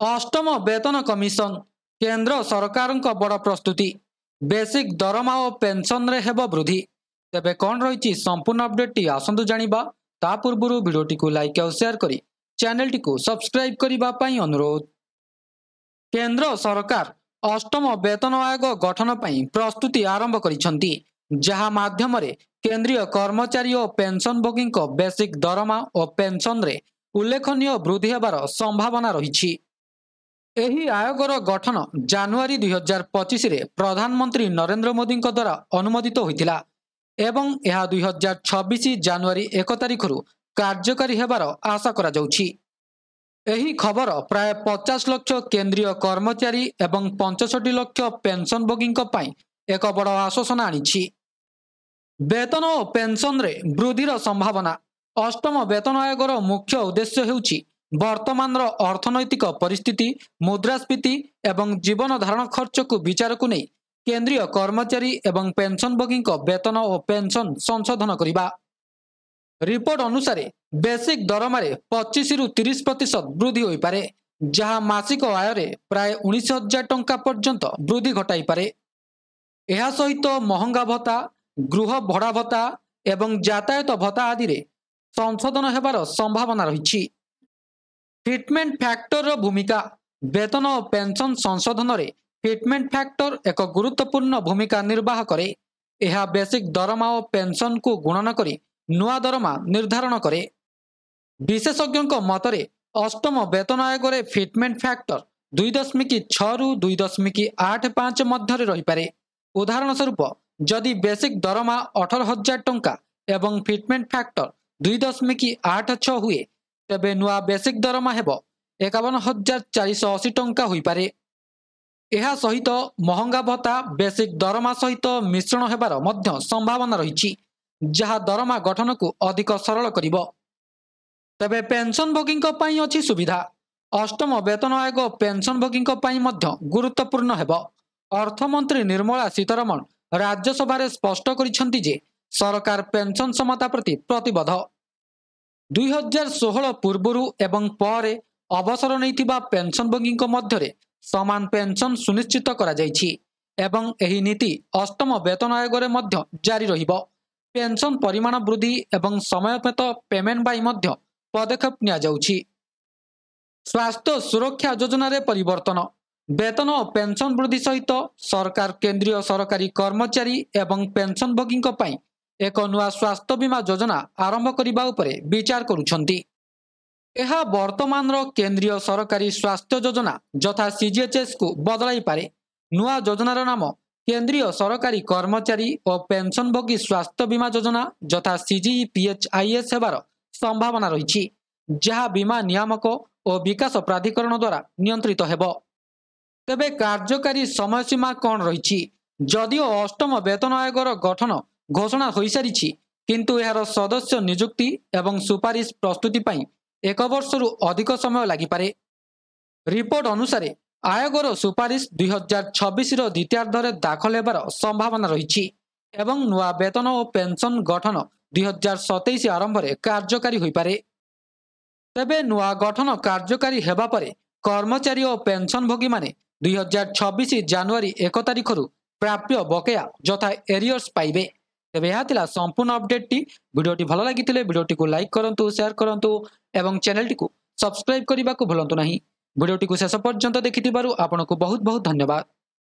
अष्टम वेतन कमिशन केंद्र सरकार बड़ प्रस्तुति बेसिक दरमा और पेंशन रे हेब वृद्धि। तेबे कौन रही संपूर्ण अपडेट टी आसंतु जानिबा। ता पूर्व वीडियोटी को लाइक और शेयर करी चैनल टी को सब्सक्राइब करिबा पई अनुरोध। केंद्र सरकार अष्टम वेतन आयोग गठन पई प्रस्तुति आरंभ करिसंती, जहा माध्यम रे केंद्रीय कर्मचारी और पेंशनभोगी बेसिक दरमा और पेंशन रे उल्लेखनीय वृद्धि हेबार संभावना रही। एही आयोगर गठन जनवरी 2025 रे प्रधानमंत्री नरेंद्र मोदी द्वारा अनुमोदित होइतिला एवं यह 2026 जनवरी 1 तारिख कार्यकारी हेबार आशा करा जाउछि। एही खबर प्राय 50 लाख केंद्रीय कर्मचारी एवं 65 लाख पेंशनभोगी एक बड़ आश्वासन आनिछि। वेतन और पेंशन रे वृद्धिर संभावना। अष्टम वेतन आयोगर मुख्य उद्देश्य हेउछि वर्तमान अर्थनैतिक परिस्थिति, मुद्रास्फीति एवं जीवन धारण खर्च को विचार को नहीं केंद्रीय कर्मचारी एवं पेंशनभोगी वेतन और पेंशन संशोधन करने। रिपोर्ट अनुसार बेसिक दरमारे 25 रु 30% वृद्धि हो पारे, जहां मासिक आय रे प्राय 19,000 टंका पर्यंत वृद्धि घटाई पारे। यह सहित महंगा भत्ता, गृह भड़ा भत्ता एवं यातायात भत्ता आदि रे संशोधन हेबार संभावना रही। फिटमेंट फैक्टर भूमिका। वेतन और पेंशन संशोधन रे फिटमेंट फैक्टर एक गुरुत्वपूर्ण भूमिका निर्वाह करे। यह बेसिक दरमा और पेंशन को गुणन करी नुआ दरमा निर्धारण करे। विशेषज्ञों मतरे अष्टम वेतन आयोग रे फिटमेंट फैक्टर 2.6 रु 2.85 मध्य रही पारे। उदाहरण स्वरूप जदि बेसिक दरमा 18,000 टंका एवं फिटमेंट फैक्टर 2.86 हुए, तेबे नुआ बेसिक दरमा हेबो 51,480 टंका होई पारे। यह सहित महंगा भत्ता बेसिक दरमा सहित मिश्रण हेबार मध्य संभावना रही, जहा दरमा गठन को अधिक सरल करिबो। तेबे पेंशनभोगी पई अछि सुविधा। अष्टम वेतन आयोग पेंशनभोगी पई मध्य गुरुत्वपूर्ण हेबो। अर्थमंत्री निर्मला सीतारमण राज्यसभा रे स्पष्ट करिसंती जे सरकार पेंशन समता प्रति प्रतिबद्ध। 2016 पूर्वरु एवं पर अवसर नैथिबा पेंशनभोगी मध्य समान पेंशन सुनिश्चित करा जाइछि एवं एही नीति अष्टम वेतन आयोग रे मध्य जारी रहिबो। पेंशन परिमाण वृद्धि एवं समयपेत पेमेंट बाई मध्य पदक्षेप निया जाउछि। स्वास्थ्य सुरक्षा योजना रे परिवर्तन। वेतन और पेंशन वृद्धि सहित सरकार केंद्रीय सरकारी कर्मचारी एवं पेंशनभोगी पई एक नुआ स्वास्थ्य बीमा योजना आरंभ करने उपरे विचार करुछंती। यह वर्तमान केंद्रीय सरकारी स्वास्थ्य योजना यथा सीजीएचएस को बदलाई पारे। नुआ योजनार नाम केंद्रीय सरकारी कर्मचारी और पेंशनभोगी स्वास्थ्य बीमा योजना यथा सीजीपीएचआईएस हेबार संभावना रही, जहाँ बीमा नियामक और विकास प्राधिकरण द्वारा नियंत्रित हेबो। तेबे कार्यकारी समय सीमा कौन रही? जदिओ अष्टम वेतन आयोगर गठन घोषणा हो सारी, किंतु यार सदस्य नियुक्ति एवं सुपारिश प्रस्तुति पई 1 वर्ष रु अधिक समय लागि पारे। रिपोर्ट अनुसार आयोगर सुपारिश 2026 द्वितीयार्ध रे दाखल हेबार संभावना रही एवं नुआ वेतन और पेंशन गठन 2027 आरंभ रे कार्यकारी होई पारे। तेबे नुआ गठन कार्यकारी हेबा परे कर्मचारी और पेंशनभोगी माने 2026 जनवरी 1 तारिख प्राप्य बकेया यथा एरियर्स पाइबे। तेबे यह थिला संपूर्ण अपडेट टी। वीडियोटी भल लगी वीडियोटी को लाइक करंतु, शेयर करंतु एवं चैनल टी को सब्सक्राइब करने को भूलंतु नहीं। वीडियोटी को शेष पर्यंत देखिथिबारु आपनको बहुत बहुत धन्यवाद।